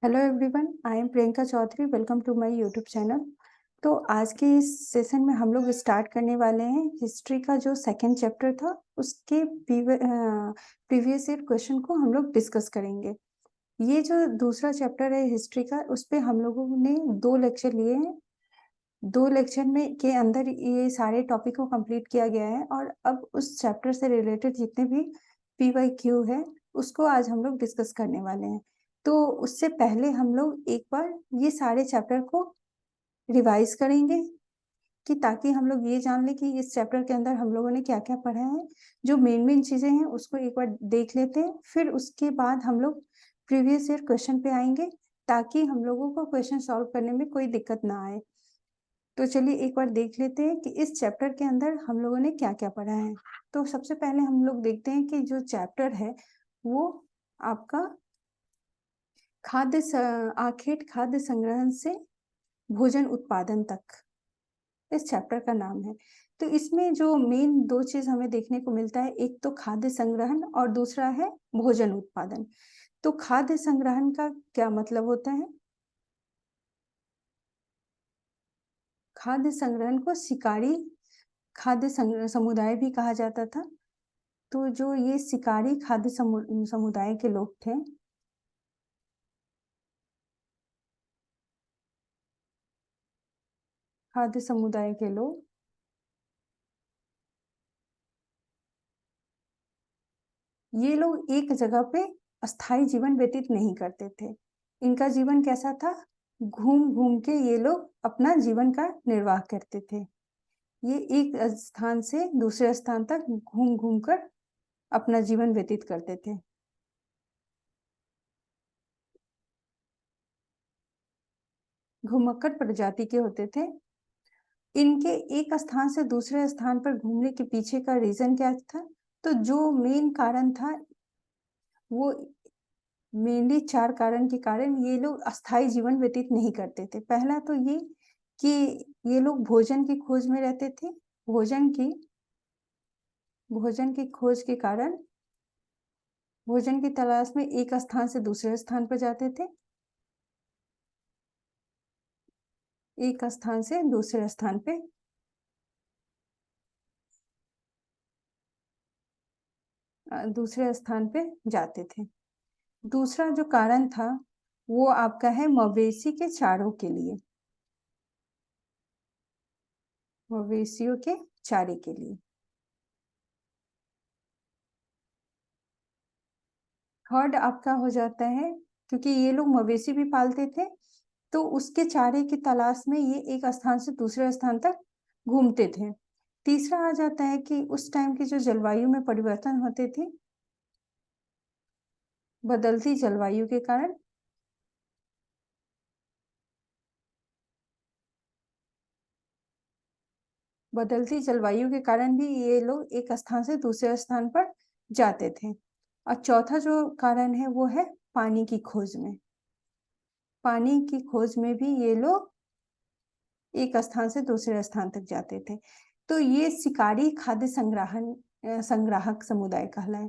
Hello everyone, I am Priyanka Chaudhary. Welcome to my YouTube channel. तो आज के इस सेशन में हम लोग स्टार्ट करने वाले हैं हिस्ट्री का जो सेकंड चैप्टर था उसके प्रीवियस ईयर क्वेश्चन को हम लोग डिस्कस करेंगे। ये जो दूसरा चैप्टर है हिस्ट्री का, उस पे हम लोगों ने 2 लेक्चर लिए हैं। 2 लेक्चर में के अंदर ये सारे टॉपिक को कंप्लीट किया गया है और अब उस चैप्टर से रिलेटेड जितने भी PYQ है उसको आज हम लोग डिस्कस करने वाले हैं। तो उससे पहले हम लोग एक बार ये सारे चैप्टर को रिवाइज करेंगे कि ताकि हम लोग ये जान लें कि इस चैप्टर के अंदर हम लोगों ने क्या क्या पढ़ा है। जो मेन मेन चीजें हैं उसको एक बार देख लेते हैं, फिर उसके बाद हम लोग प्रीवियस ईयर क्वेश्चन पे आएंगे ताकि हम लोगों को क्वेश्चन सॉल्व करने में कोई दिक्कत ना आए। तो चलिए एक बार देख लेते हैं कि इस चैप्टर के अंदर हम लोगों ने क्या क्या पढ़ा है। तो सबसे पहले हम लोग देखते हैं कि जो चैप्टर है वो आपका आखेट खाद्य संग्रहण से भोजन उत्पादन तक इस चैप्टर का नाम है। तो इसमें जो मेन 2 चीज हमें देखने को मिलता है, एक तो खाद्य संग्रहण और दूसरा है भोजन उत्पादन। तो खाद्य संग्रहण का क्या मतलब होता है? खाद्य संग्रहण को शिकारी खाद्य समुदाय भी कहा जाता था। तो जो ये शिकारी खाद्य समुदाय के लोग थे, खाद्य समुदाय के लोग, ये लोग एक जगह पे अस्थायी जीवन व्यतीत नहीं करते थे। इनका जीवन कैसा था? घूम घूम के ये लोग अपना जीवन का निर्वाह करते थे। ये एक स्थान से दूसरे स्थान तक घूम घूम कर अपना जीवन व्यतीत करते थे। घुमक्कड़ प्रजाति के होते थे। इनके एक स्थान से दूसरे स्थान पर घूमने के पीछे का रीजन क्या था? तो जो मेन कारण था वो मेनली 4 कारण के कारण ये लोग अस्थायी जीवन व्यतीत नहीं करते थे। पहला तो ये कि ये लोग भोजन की खोज में रहते थे। भोजन की भोजन की खोज के कारण भोजन की तलाश में एक स्थान से दूसरे स्थान पर जाते थे। एक स्थान से दूसरे स्थान पे दूसरे स्थान पे जाते थे। दूसरा जो कारण था वो आपका है मवेशी के चारों के लिए, मवेशियों के चारे के लिए। थर्ड आपका हो जाता है, क्योंकि ये लोग मवेशी भी पालते थे तो उसके चारे की तलाश में ये एक स्थान से दूसरे स्थान तक घूमते थे। तीसरा आ जाता है कि उस टाइम की जो जलवायु में परिवर्तन होते थे, बदलती जलवायु के कारण बदलती जलवायु के कारण भी ये लोग एक स्थान से दूसरे स्थान पर जाते थे। और चौथा जो कारण है वो है पानी की खोज में। पानी की खोज में भी ये लोग एक स्थान से दूसरे स्थान तक जाते थे। तो ये शिकारी खाद्य संग्राहक समुदाय कहलाए,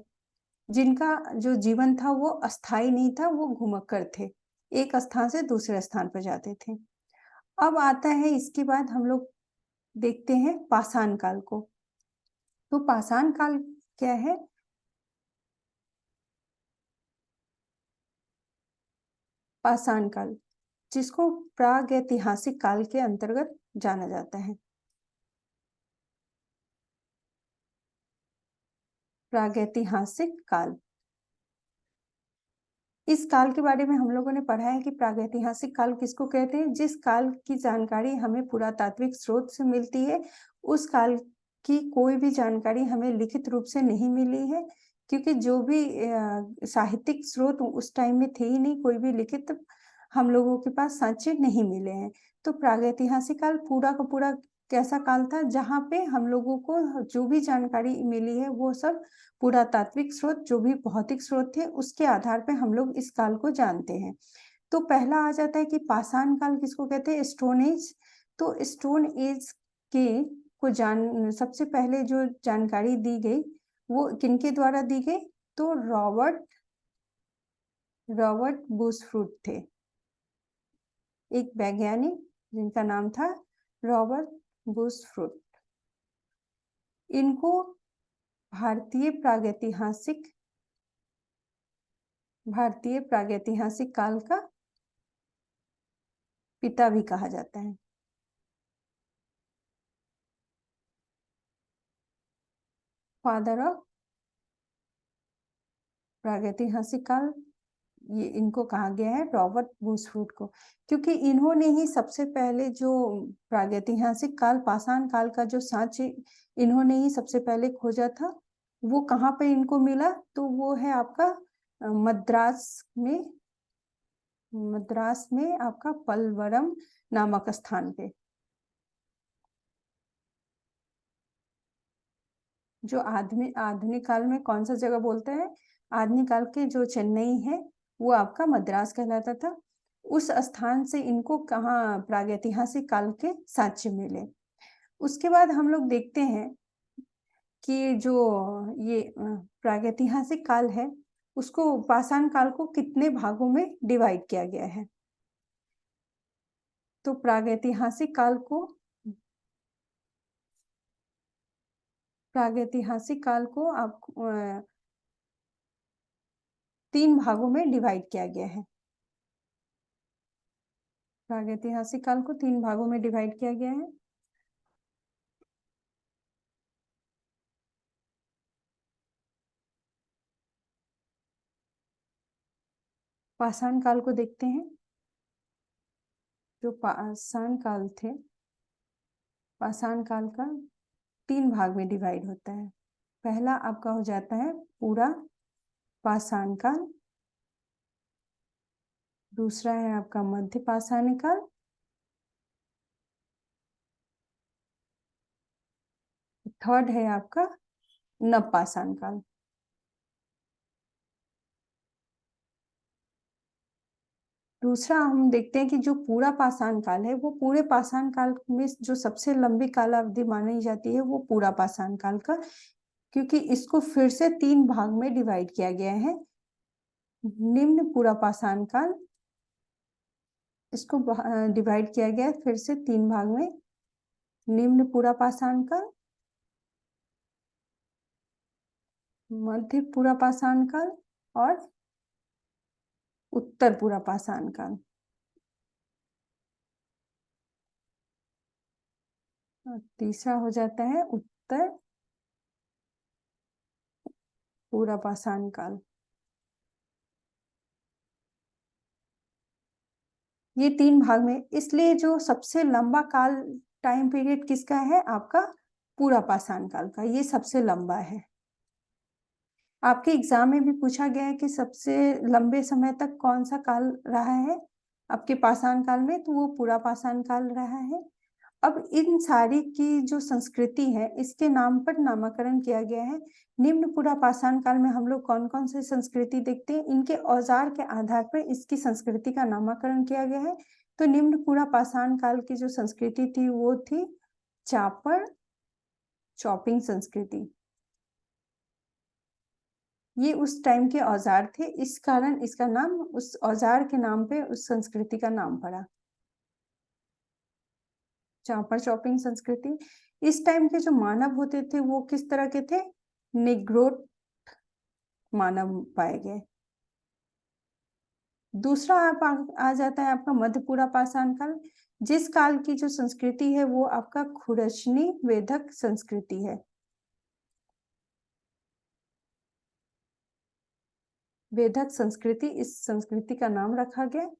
जिनका जो जीवन था वो अस्थाई नहीं था, वो घुमक्कड़ थे, एक स्थान से दूसरे स्थान पर जाते थे। अब आता है इसके बाद हम लोग देखते हैं पाषाण काल को। तो पाषाण काल क्या है? पाषाण काल, जिसको प्रागैतिहासिक काल के अंतर्गत जाना जाता है। प्रागैतिहासिक काल, इस काल के बारे में हम लोगों ने पढ़ा है कि प्रागैतिहासिक काल किसको कहते हैं? जिस काल की जानकारी हमें पुरातात्विक स्रोत से मिलती है, उस काल की कोई भी जानकारी हमें लिखित रूप से नहीं मिली है, क्योंकि जो भी साहित्यिक स्रोत उस टाइम में थे ही नहीं, कोई भी लिखित हम लोगों के पास साक्ष्य नहीं मिले हैं। तो प्रागैतिहासिक काल पूरा का पूरा कैसा काल था जहाँ पे हम लोगों को जो भी जानकारी मिली है वो सब पुरातात्विक स्रोत, जो भी भौतिक स्रोत थे, उसके आधार पे हम लोग इस काल को जानते हैं। तो पहला आ जाता है कि पाषाण काल किसको कहते हैं? Stone age. तो स्टोन एज के को जान सबसे पहले जो जानकारी दी गई वो किनके द्वारा दी गई? तो रॉबर्ट रॉबर्ट बुशफ्रूट थे। एक वैज्ञानिक जिनका नाम था रॉबर्ट बुशफूड। इनको भारतीय प्रागैतिहासिक काल का पिता भी कहा जाता है। फादर ऑफ प्रागैतिहासिक काल, ये इनको कहा गया है रॉबर्ट बुशफूड को, क्योंकि इन्होंने ही सबसे पहले जो प्रागैतिहासिक काल, पाषाण काल का जो साक्ष्य इन्होंने ही सबसे पहले खोजा था। वो कहाँ पे इनको मिला? तो वो है आपका मद्रास में आपका पलवरम नामक स्थान पे। जो आधुनिक काल में कौन सा जगह बोलते हैं? आधुनिक काल के जो चेन्नई है वो आपका मद्रास कहलाता था। उस स्थान से इनको कहाँ प्रागैतिहासिक काल के साक्ष्य मिले। उसके बाद हम लोग देखते हैं कि जो ये प्रागैतिहासिक काल है उसको, पाषाण काल को कितने भागों में डिवाइड किया गया है। तो प्रागैतिहासिक काल को आप 3 भागों में डिवाइड किया गया है। प्रागैतिहासिक काल को 3 भागों में डिवाइड किया गया है। पाषाण काल को देखते हैं। जो पाषाण काल थे, पाषाण काल का 3 भाग में डिवाइड होता है। पहला आपका हो जाता है पूरा पाषाण काल, दूसरा है आपका मध्य पाषाण काल, थर्ड है आपका नव पाषाण काल। दूसरा हम देखते हैं कि जो पूरा पाषाण काल है, वो पूरे पाषाण काल में जो सबसे लंबी कालावधि मानी जाती है वो पूरा पाषाण काल का, क्योंकि इसको फिर से 3 भाग में डिवाइड किया गया है। निम्न पूरा पाषाण काल, इसको डिवाइड किया गया है फिर से 3 भाग में। निम्न पूरा पाषाण काल, मध्य पूरा पाषाण काल और उत्तर पूरा पाषाण काल। तीसरा हो जाता है उत्तर पूरा पाषाण काल। ये 3 भाग में, इसलिए जो सबसे लंबा काल टाइम पीरियड किसका है? आपका पूरा पाषाण काल का, ये सबसे लंबा है। आपके एग्जाम में भी पूछा गया है कि सबसे लंबे समय तक कौन सा काल रहा है आपके पाषाण काल में, तो वो पूरा पाषाण काल रहा है। अब इन सारी की जो संस्कृति है इसके नाम पर नामकरण किया गया है। निम्न पूरा पाषाण काल में हम लोग कौन कौन से संस्कृति देखते हैं, इनके औजार के आधार पर इसकी संस्कृति का नामकरण किया गया है। तो निम्न पूरा पाषाण काल की जो संस्कृति थी वो थी चापर चॉपिंग संस्कृति। ये उस टाइम के औजार थे, इस कारण इसका नाम उस औजार के नाम पे उस संस्कृति का नाम पड़ा, चापर चॉपिंग संस्कृति। इस टाइम के जो मानव होते थे वो किस तरह के थे? निग्रोट मानव पाए गए। दूसरा आ जाता है आपका मध्यपूरा पाषाण काल, जिस काल की जो संस्कृति है वो आपका खुरचनी वेदक संस्कृति है। वेदक संस्कृति, इस संस्कृति का नाम रखा गया।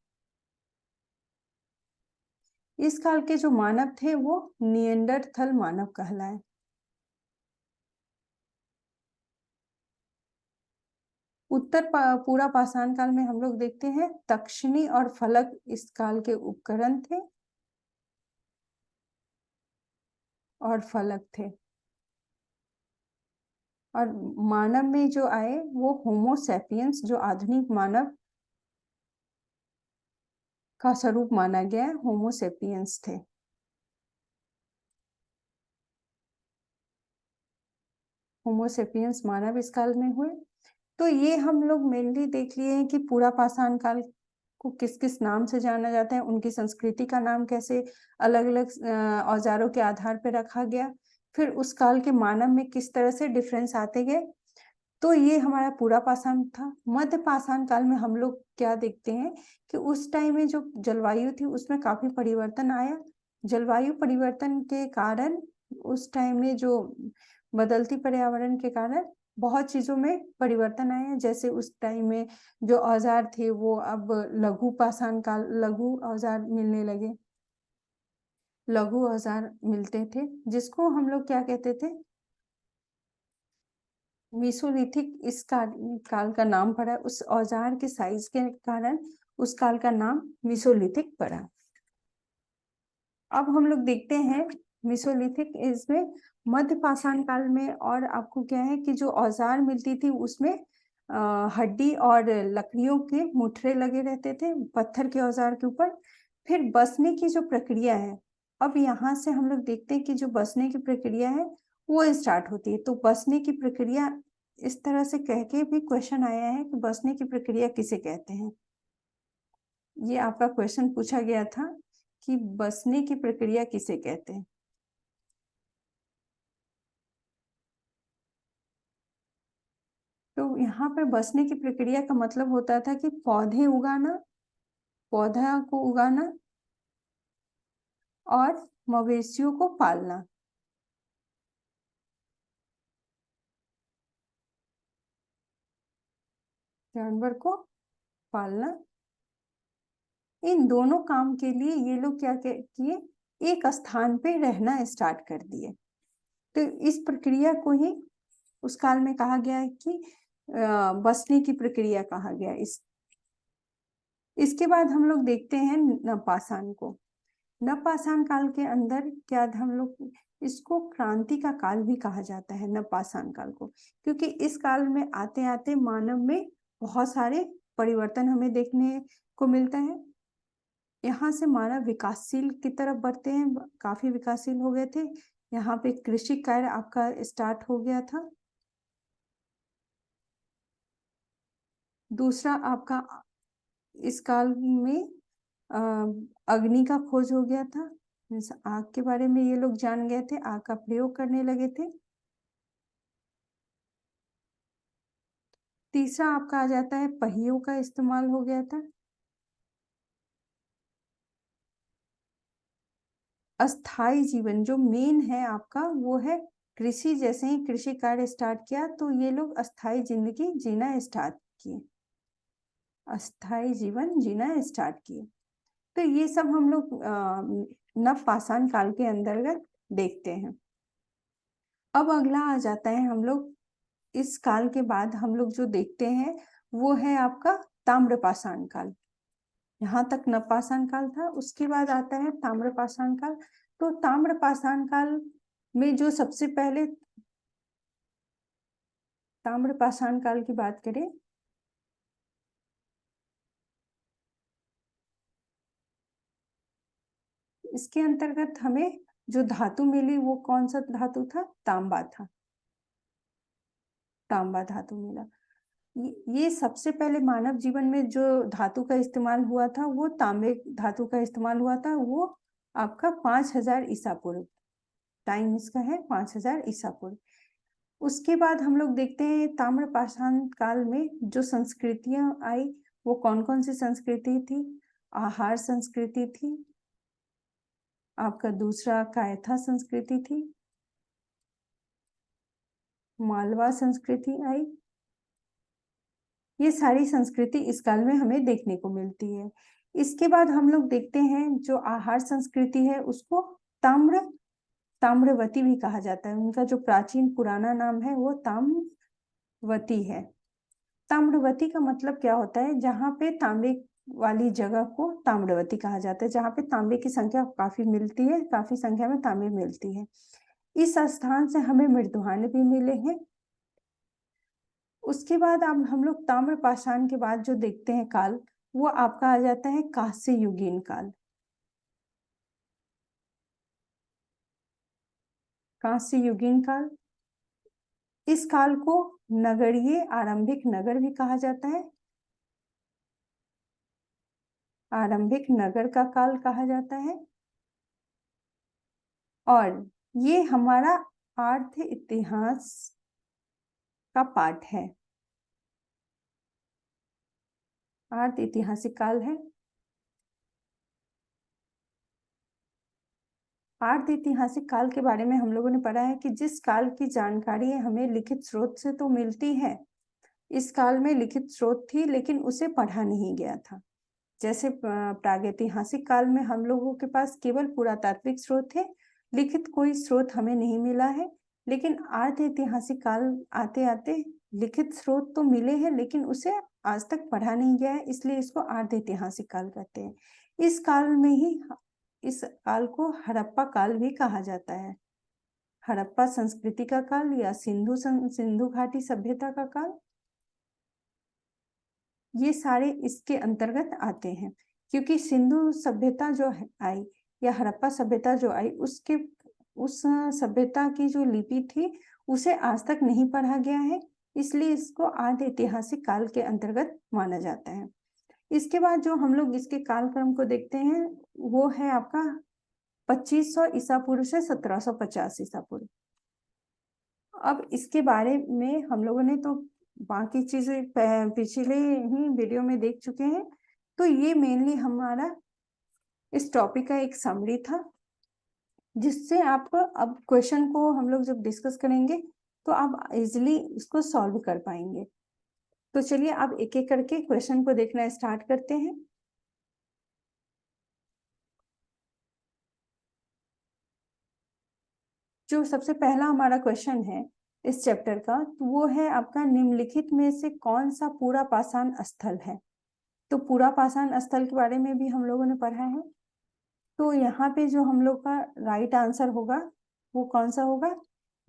इस काल के जो मानव थे वो निएंडरथल मानव कहलाए। उत्तर पूरा पाषाण काल में हम लोग देखते हैं तक्षणी और फलक इस काल के उपकरण थे और फलक थे। और मानव में जो आए वो होमो सैपियंस, जो आधुनिक मानव का स्वरूप माना गया है, होमो सैपियंस थे। होमो सैपियंस मानव इस काल में हुए। तो ये हम लोग मेनली देख लिए हैं कि पूरा पाषाण काल को किस किस नाम से जाना जाता है, उनकी संस्कृति का नाम कैसे अलग अलग औजारों के आधार पर रखा गया, फिर उस काल के मानव में किस तरह से डिफरेंस आते गए। तो ये हमारा पूरा पाषाण था। मध्य पाषाण काल में हम लोग क्या देखते हैं कि उस टाइम में जो जलवायु थी उसमें काफी परिवर्तन आया। जलवायु परिवर्तन के कारण उस टाइम में जो बदलती पर्यावरण के कारण बहुत चीजों में परिवर्तन आया। जैसे उस टाइम में जो औजार थे वो अब लघु पाषाण काल, लघु औजार मिलने लगे, लघु औजार मिलते थे, जिसको हम लोग क्या कहते थे, मीसोलिथिक। इस काल का नाम पड़ा, उस औजार के साइज के कारण उस काल का नाम मीसोलिथिक पड़ा। अब हम लोग देखते हैं मीसोलिथिक इसमें मध्य पाषाण काल में, और आपको क्या है कि जो औजार मिलती थी उसमें हड्डी और लकड़ियों के मुठरे लगे रहते थे पत्थर के औजार के ऊपर। फिर बसने की जो प्रक्रिया है, अब यहाँ से हम लोग देखते हैं कि जो बसने की प्रक्रिया है वो स्टार्ट होती है। तो बसने की प्रक्रिया इस तरह से कह के भी क्वेश्चन आया है कि बसने की प्रक्रिया किसे कहते हैं। ये आपका क्वेश्चन पूछा गया था कि बसने की प्रक्रिया किसे कहते हैं। तो यहाँ पर बसने की प्रक्रिया का मतलब होता था कि पौधे उगाना, पौधा को उगाना और मवेशियों को पालना। जानवर को पालना, इन दोनों काम के लिए ये लोग क्या किए, एक स्थान पे रहना स्टार्ट कर दिए। तो इस प्रक्रिया को ही उस काल में कहा गया है कि बसने की प्रक्रिया कहा गया। इसके बाद हम लोग देखते हैं नवपाषाण को। नवपाषाण काल के अंदर क्या हम लोग इसको क्रांति का काल भी कहा जाता है, नवपाषाण काल को, क्योंकि इस काल में आते आते मानव में बहुत सारे परिवर्तन हमें देखने को मिलता है। यहाँ से मानव विकासशील की तरफ बढ़ते हैं, काफी विकासशील हो गए थे। यहाँ पे कृषि कार्य आपका स्टार्ट हो गया था। दूसरा आपका इस काल में अग्नि का खोज हो गया था। आग के बारे में ये लोग जान गए थे, आग का प्रयोग करने लगे थे। तीसरा आपका आ जाता है पहियों का इस्तेमाल हो गया था। अस्थाई जीवन जो मेन है आपका वो है कृषि। जैसे ही कृषि कार्य स्टार्ट किया तो ये लोग अस्थाई जिंदगी जीना स्टार्ट किए, अस्थाई जीवन जीना स्टार्ट किए। तो ये सब हम लोग नवपाषाण काल के अंतर्गत देखते हैं। अब अगला आ जाता है, हम लोग इस काल के बाद हम लोग जो देखते हैं वो है आपका ताम्रपाषाण काल। यहाँ तक नवपाषाण काल था, उसके बाद आता है ताम्रपाषाण काल। तो ताम्रपाषाण काल में जो सबसे पहले ताम्रपाषाण काल की बात करें, इसके अंतर्गत हमें जो धातु मिली वो कौन सा धातु था, तांबा था, तांबा धातु मिला। ये सबसे पहले मानव जीवन में जो धातु का इस्तेमाल हुआ था वो तांबे धातु का इस्तेमाल हुआ था। वो आपका 5000 ईसा पूर्व, टाइम इसका है 5000 ईसा पूर्व। उसके बाद हम लोग देखते हैं ताम्रपाषाण काल में जो संस्कृतियां आई वो कौन कौन सी संस्कृति थी। आहार संस्कृति थी, आपका दूसरा कायथा संस्कृति थी, मालवा संस्कृति आई। ये सारी संस्कृति इस काल में हमें देखने को मिलती है। इसके बाद हम लोग देखते हैं जो आहार संस्कृति है उसको ताम्रवती भी कहा जाता है। उनका जो प्राचीन पुराना नाम है वो ताम्रवती है। ताम्रवती का मतलब क्या होता है, जहाँ पे तांबे वाली जगह को ताम्रवती कहा जाता है, जहाँ पे तांबे की संख्या काफी मिलती है, काफी संख्या में तांबे मिलती है। इस स्थान से हमें मृदुहान भी मिले हैं। उसके बाद अब हम लोग ताम्रपाषाण के बाद जो देखते हैं काल वो आपका आ जाता है कांस्य युगीन काल। कांस्य युगीन काल, इस काल को नगरीय आरंभिक नगर भी कहा जाता है। आरंभिक नगर का काल कहा जाता है। और ये हमारा अर्थ इतिहास का पाठ है, अर्थ ऐतिहासिक काल है। अर्थ ऐतिहासिक काल के बारे में हम लोगों ने पढ़ा है कि जिस काल की जानकारी हमें लिखित स्रोत से तो मिलती है, इस काल में लिखित स्रोत थी लेकिन उसे पढ़ा नहीं गया था। जैसे प्रागैतिहासिक काल में हम लोगों के पास केवल पुरातात्विक स्रोत थे, लिखित कोई स्रोत हमें नहीं मिला है। लेकिन अर्थ ऐतिहासिक काल आते आते लिखित स्रोत तो मिले हैं लेकिन उसे आज तक पढ़ा नहीं गया है, इसलिए इसको अर्ध ऐतिहासिक काल कहते हैं। इस काल में ही इस काल को हड़प्पा काल भी कहा जाता है। हड़प्पा संस्कृति का काल या सिंधु घाटी सभ्यता का काल, ये सारे इसके अंतर्गत आते हैं। क्योंकि सिंधु सभ्यता जो आई या हड़प्पा सभ्यता जो आई, उसके उस सभ्यता की जो लिपि थी उसे आज तक नहीं पढ़ा गया है, इसलिए इसको आद्य ऐतिहासिक काल के अंतर्गत माना जाता है। इसके बाद जो हम लोग इसके कालक्रम को देखते हैं वो है आपका 2500 ईसा पूर्व से 1750 ईसा पूर्व। अब इसके बारे में हम लोगों ने तो बाकी चीजें पिछले ही वीडियो में देख चुके हैं, तो ये मेनली हमारा इस टॉपिक का एक समरी था, जिससे आप अब क्वेश्चन को हम लोग जब डिस्कस करेंगे तो आप इजिली इसको सॉल्व कर पाएंगे। तो चलिए अब एक एक करके क्वेश्चन को देखना स्टार्ट करते हैं। जो सबसे पहला हमारा क्वेश्चन है इस चैप्टर का, तो वो है आपका निम्नलिखित में से कौन सा पूरा पाषाण स्थल है। तो पूरा पाषाण स्थल के बारे में भी हम लोगों ने पढ़ा है। तो यहाँ पे जो हम लोग का राइट आंसर होगा वो कौन सा होगा,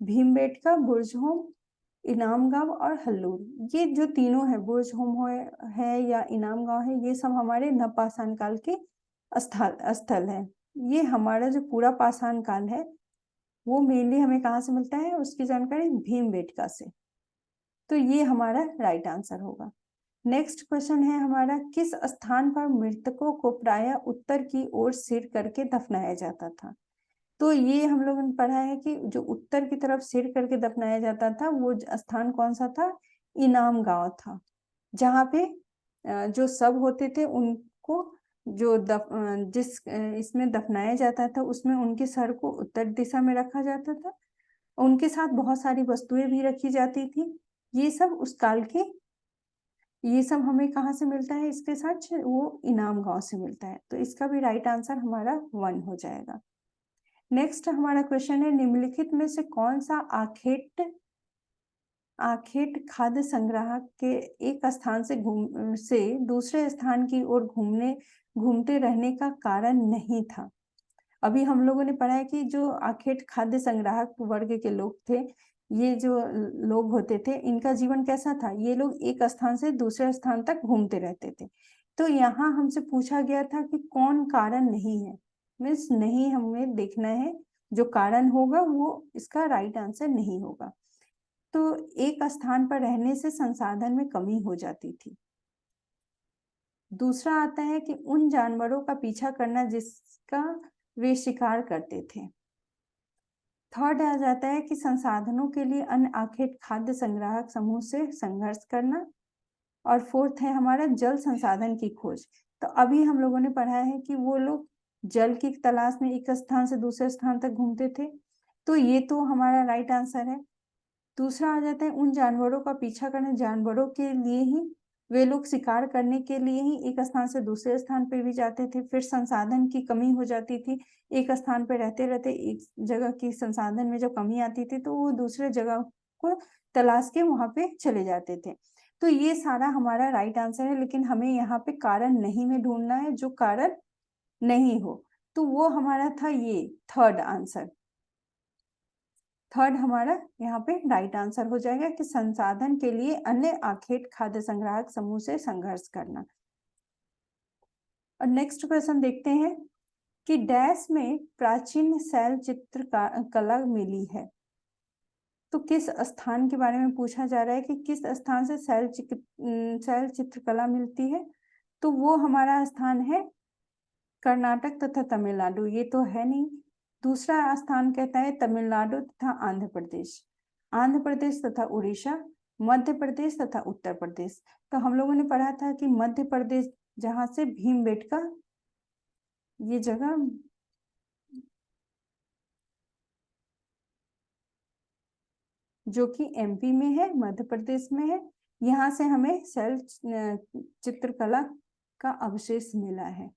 भीमबेटका, बुर्जहोम, इनाम गांव और हल्लूर। ये जो तीनों है, बुर्जहोम है या इनाम गांव है, ये सब हमारे नवपाषाण काल के स्थल है। ये हमारा जो पूरा पाषाण काल है वो मेनली हमें कहाँ से मिलता है, उसकी जानकारी भीमबेटका से। तो ये हमारा राइट आंसर होगा। नेक्स्ट क्वेश्चन है हमारा, किस स्थान पर मृतकों को प्रायः उत्तर की ओर सिर करके दफनाया जाता था। तो ये हम लोगों ने पढ़ा है कि जो उत्तर की तरफ सिर करके दफनाया जाता था वो स्थान कौन सा था, इनाम गांव था। जहाँ पे जो सब होते थे उनको जो जिस इसमें दफनाया जाता था उसमें उनके सर को उत्तर दिशा में रखा जाता था। उनके साथ बहुत सारी वस्तुएं भी रखी जाती थी। ये सब उस काल के, ये सब हमें कहाँ से मिलता है, इसके साथ वो इनाम गांव से मिलता है। तो इसका भी राइट आंसर हमारा 1 हो जाएगा। नेक्स्ट हमारा क्वेश्चन है, निम्नलिखित में से कौन सा आखेट खाद्य संग्राहक के एक स्थान से दूसरे स्थान की ओर घूमते रहने का कारण नहीं था। अभी हम लोगों ने पढ़ा है कि जो आखेट खाद्य संग्राहक वर्ग के लोग थे, ये जो लोग होते थे, इनका जीवन कैसा था, ये लोग एक स्थान से दूसरे स्थान तक घूमते रहते थे। तो यहाँ हमसे पूछा गया था कि कौन कारण नहीं है, मीन्स नहीं हमें देखना है, जो कारण होगा वो इसका राइट आंसर नहीं होगा। तो एक स्थान पर रहने से संसाधन में कमी हो जाती थी। दूसरा आता है कि उन जानवरों का पीछा करना जिसका वे शिकार करते थे। थर्ड आ जाता है कि संसाधनों के लिए अन्य आखेट खाद्य संग्राहक समूह से संघर्ष करना। और फोर्थ है हमारा जल संसाधन की खोज। तो अभी हम लोगों ने पढ़ा है कि वो लोग जल की तलाश में एक स्थान से दूसरे स्थान तक घूमते थे, तो ये तो हमारा राइट आंसर है। दूसरा आ जाता है उन जानवरों का पीछा करना, जानवरों के लिए ही वे लोग शिकार करने के लिए ही एक स्थान से दूसरे स्थान पे भी जाते थे। फिर संसाधन की कमी हो जाती थी, एक स्थान पे रहते रहते एक जगह की संसाधन में जब कमी आती थी तो वो दूसरे जगह को तलाश के वहां पे चले जाते थे। तो ये सारा हमारा राइट आंसर है, लेकिन हमें यहाँ पे कारण नहीं में ढूंढना है, जो कारण नहीं हो। तो वो हमारा था ये थर्ड आंसर। थर्ड हमारा यहाँ पे राइट आंसर हो जाएगा कि संसाधन के लिए अन्य आखेट खाद्य संग्राहक समूह से संघर्ष करना। और नेक्स्ट क्वेश्चन देखते हैं कि डैश में प्राचीन शैल चित्र कला मिली है। तो किस स्थान के बारे में पूछा जा रहा है कि किस स्थान से शैल चित्रकला मिलती है। तो वो हमारा स्थान है कर्नाटक तथा तमिलनाडु, ये तो है नहीं। दूसरा स्थान कहता है तमिलनाडु तथा आंध्र प्रदेश, आंध्र प्रदेश तथा उड़ीसा, मध्य प्रदेश तथा उत्तर प्रदेश। तो हम लोगों ने पढ़ा था कि मध्य प्रदेश, जहां से भीमबेटका, ये जगह जो कि एमपी में है, मध्य प्रदेश में है, यहाँ से हमें शैल चित्रकला का अवशेष मिला है।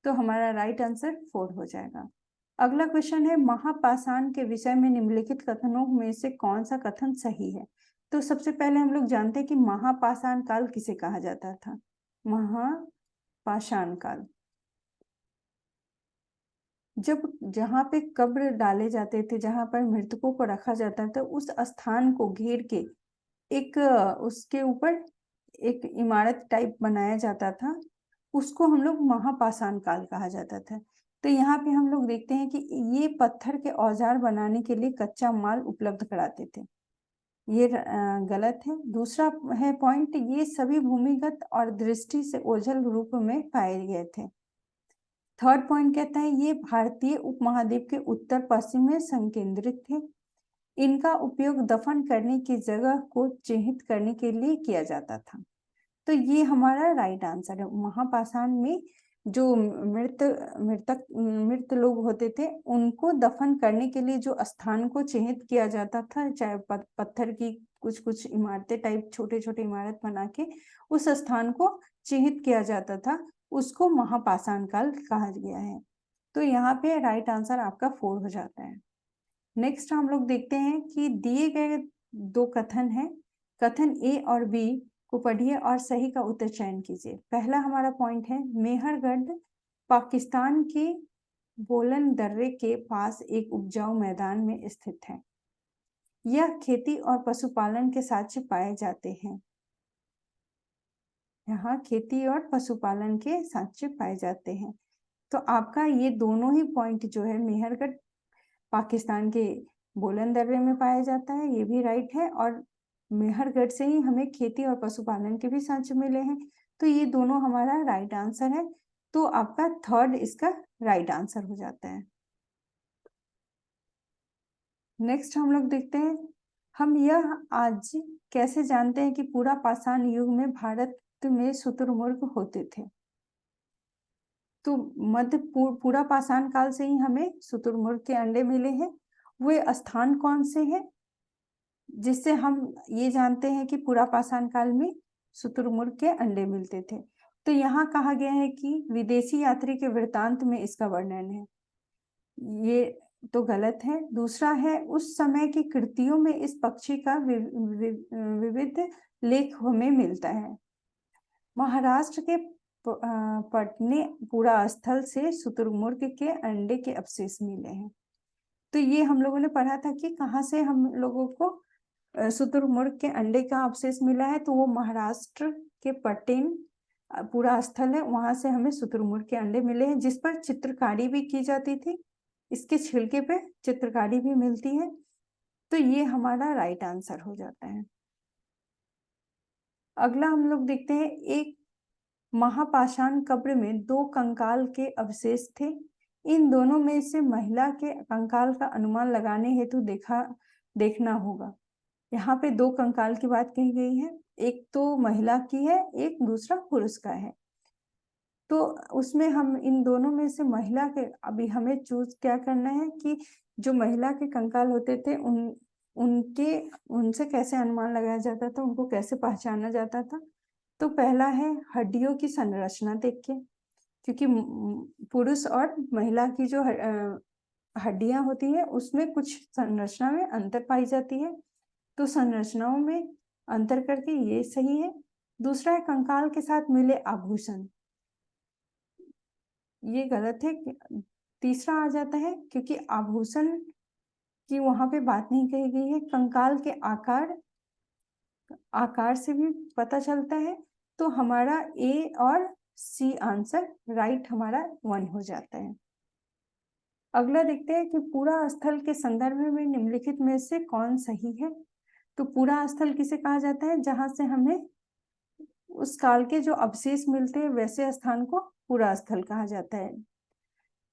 तो हमारा राइट आंसर 4 हो जाएगा। अगला क्वेश्चन है, महापाषाण के विषय में निम्नलिखित कथनों में से कौन सा कथन सही है? तो सबसे पहले हम लोग जानते हैं कि महापाषाण काल किसे कहा जाता था। महापाषाण काल, जब जहां पे कब्र डाले जाते थे, जहां पर मृतकों को रखा जाता था, उस स्थान को घेर के एक उसके ऊपर एक इमारत टाइप बनाया जाता था, उसको हम लोग महापाषाण काल कहा जाता था। तो यहाँ पे हम लोग देखते हैं कि ये पत्थर के औजार बनाने के लिए कच्चा माल उपलब्ध कराते थे, ये गलत है। दूसरा है पॉइंट, ये सभी भूमिगत और दृष्टि से ओझल रूप में पाए गए थे। थर्ड पॉइंट कहता है ये भारतीय उपमहाद्वीप के उत्तर पश्चिम में संकेंद्रित थे। इनका उपयोग दफन करने की जगह को चिन्हित करने के लिए किया जाता था। तो ये हमारा राइट आंसर है। महापाषाण में जो मृत लोग होते थे, उनको दफन करने के लिए जो स्थान को चिन्हित किया जाता था, चाहे पत्थर की कुछ कुछ इमारतें टाइप छोटे छोटे इमारत बना के उस स्थान को चिन्हित किया जाता था, उसको महापाषाण काल कहा गया है। तो यहाँ पे राइट आंसर आपका 4 हो जाता है। नेक्स्ट हम लोग देखते हैं कि दिए गए 2 कथन हैं, कथन ए और बी को पढ़िए और सही का उत्तर चयन कीजिए। पहला हमारा पॉइंट है, मेहरगढ़ पाकिस्तान के बोलन दर्रे के पास एक उपजाऊ मैदान में स्थित है। यह खेती और पशुपालन के साक्ष्य पाए जाते हैं। यहाँ खेती और पशुपालन के साक्ष्य पाए जाते हैं। तो आपका ये दोनों ही पॉइंट जो है, मेहरगढ़ पाकिस्तान के बोलन दर्रे में पाया जाता है, ये भी राइट है, और मेहरगढ़ से ही हमें खेती और पशुपालन के भी साक्ष्य मिले हैं। तो ये दोनों हमारा राइट आंसर है। तो आपका थर्ड इसका राइट आंसर हो जाता है। नेक्स्ट हम लोग देखते हैं, हम यह आज कैसे जानते हैं कि पूरा पाषाण युग में भारत में शुतुरमुर्ग होते थे? तो पूरा पाषाण काल से ही हमें शुतुरमुर्ग के अंडे मिले हैं। वे स्थान कौन से हैं जिससे हम ये जानते हैं कि पूरा पाषाण काल में शुतुरमुर्ग के अंडे मिलते थे? तो यहाँ कहा गया है कि विदेशी यात्री के वृत्तांत में इसका वर्णन है, ये तो गलत है। दूसरा है, उस समय की कृतियों में इस पक्षी का विविध लेख हमें मिलता है। महाराष्ट्र के पटने पूरा स्थल से शुतुरमुर्ग के अंडे के अवशेष मिले हैं। तो ये हम लोगों ने पढ़ा था कि कहाँ से हम लोगों को शुतुरमुर्ग के अंडे का अवशेष मिला है, तो वो महाराष्ट्र के पटेन पूरा स्थल है, वहां से हमें शुतुरमुर्ग के अंडे मिले हैं, जिस पर चित्रकारी भी की जाती थी। इसके छिलके पे चित्रकारी भी मिलती है। तो ये हमारा राइट आंसर हो जाता है। अगला हम लोग देखते हैं, एक महापाषाण कब्र में 2 कंकाल के अवशेष थे। इन दोनों में से महिला के कंकाल का अनुमान लगाने हेतु देखना होगा। यहाँ पे 2 कंकाल की बात कही गई है, एक तो महिला की है, एक दूसरा पुरुष का है। तो उसमें हम इन दोनों में से महिला के, अभी हमें चूज क्या करना है कि जो महिला के कंकाल होते थे उनसे कैसे अनुमान लगाया जाता था, उनको कैसे पहचाना जाता था। तो पहला है हड्डियों की संरचना देख के, क्योंकि पुरुष और महिला की जो हड्डियां होती है उसमें कुछ संरचना में अंतर पाई जाती है, तो संरचनाओं में अंतर करके ये सही है। दूसरा है कंकाल के साथ मिले आभूषण, ये गलत है। तीसरा आ जाता है, क्योंकि आभूषण की वहां पे बात नहीं कही गई है, कंकाल के आकार से भी पता चलता है। तो हमारा ए और सी आंसर राइट हमारा 1 हो जाता है। अगला देखते हैं कि पूरा स्थल के संदर्भ में निम्नलिखित में से कौन सही है? तो पूरा स्थल किसे कहा जाता है? जहां से हमें उस काल के जो अवशेष मिलते हैं वैसे स्थान को पूरा स्थल कहा जाता है।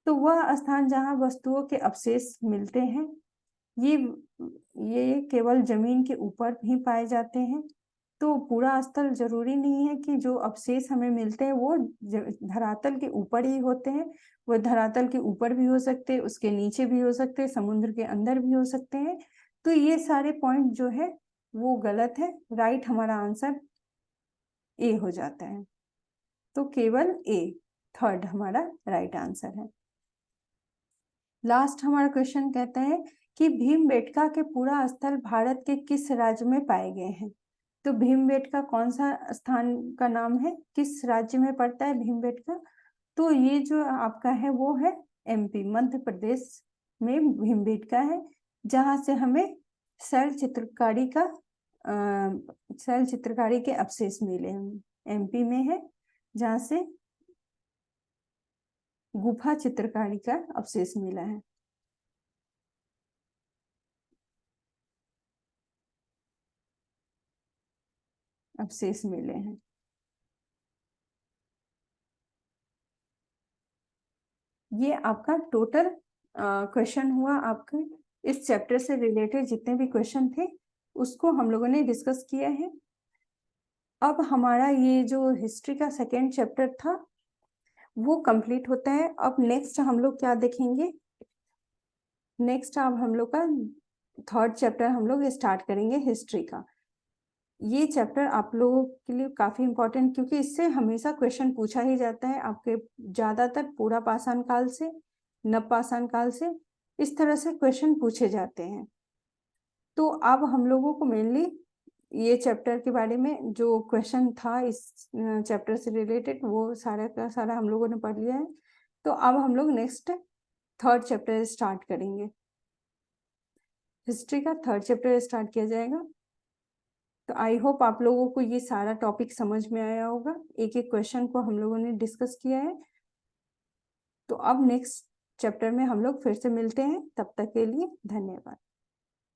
तो वह स्थान जहाँ वस्तुओं के अवशेष मिलते हैं, ये केवल जमीन के ऊपर ही पाए जाते हैं। तो पूरा स्थल जरूरी नहीं है कि जो अवशेष हमें मिलते हैं वो धरातल के ऊपर ही होते हैं। वो धरातल के ऊपर भी हो सकते हैं, उसके नीचे भी हो सकते हैं, समुद्र के अंदर भी हो सकते हैं। तो ये सारे पॉइंट जो है वो गलत है। राइट हमारा आंसर ए हो जाता है। तो केवल ए, थर्ड हमारा राइट आंसर है। लास्ट हमारा क्वेश्चन कहते हैं कि भीमबेटका के पूरा स्थल भारत के किस राज्य में पाए गए हैं? तो भीमबेटका कौन सा स्थान का नाम है, किस राज्य में पड़ता है भीमबेटका? तो ये जो आपका है वो है एमपी, मध्य प्रदेश में भीमबेटका है, जहां से हमें शैल चित्रकारी का शैल चित्रकारी के अवशेष मिले हैं। एमपी में है, जहां से गुफा चित्रकारी का अवशेष मिला है। अवशेष मिले हैं। ये आपका टोटल क्वेश्चन हुआ। आपके इस चैप्टर से रिलेटेड जितने भी क्वेश्चन थे उसको हम लोगों ने डिस्कस किया है। अब हमारा ये जो हिस्ट्री का सेकेंड चैप्टर था वो कंप्लीट होता है। अब नेक्स्ट हम लोग क्या देखेंगे? नेक्स्ट अब हम लोग का थर्ड चैप्टर हम लोग स्टार्ट करेंगे हिस्ट्री का। ये चैप्टर आप लोगों के लिए काफी इंपॉर्टेंट, क्योंकि इससे हमेशा क्वेश्चन पूछा ही जाता है आपके, ज्यादातर पूरा पाषाण काल से, नवपाषाण काल से, इस तरह से क्वेश्चन पूछे जाते हैं। तो अब हम लोगों को मेनली ये चैप्टर के बारे में जो क्वेश्चन था इस चैप्टर से रिलेटेड वो सारा का सारा हम लोगों ने पढ़ लिया है। तो अब हम लोग नेक्स्ट थर्ड चैप्टर स्टार्ट करेंगे। हिस्ट्री का थर्ड चैप्टर स्टार्ट किया जाएगा। तो आई होप आप लोगों को ये सारा टॉपिक समझ में आया होगा। एक एक क्वेश्चन को हम लोगों ने डिस्कस किया है। तो अब नेक्स्ट चैप्टर में हम लोग फिर से मिलते हैं। तब तक के लिए धन्यवाद।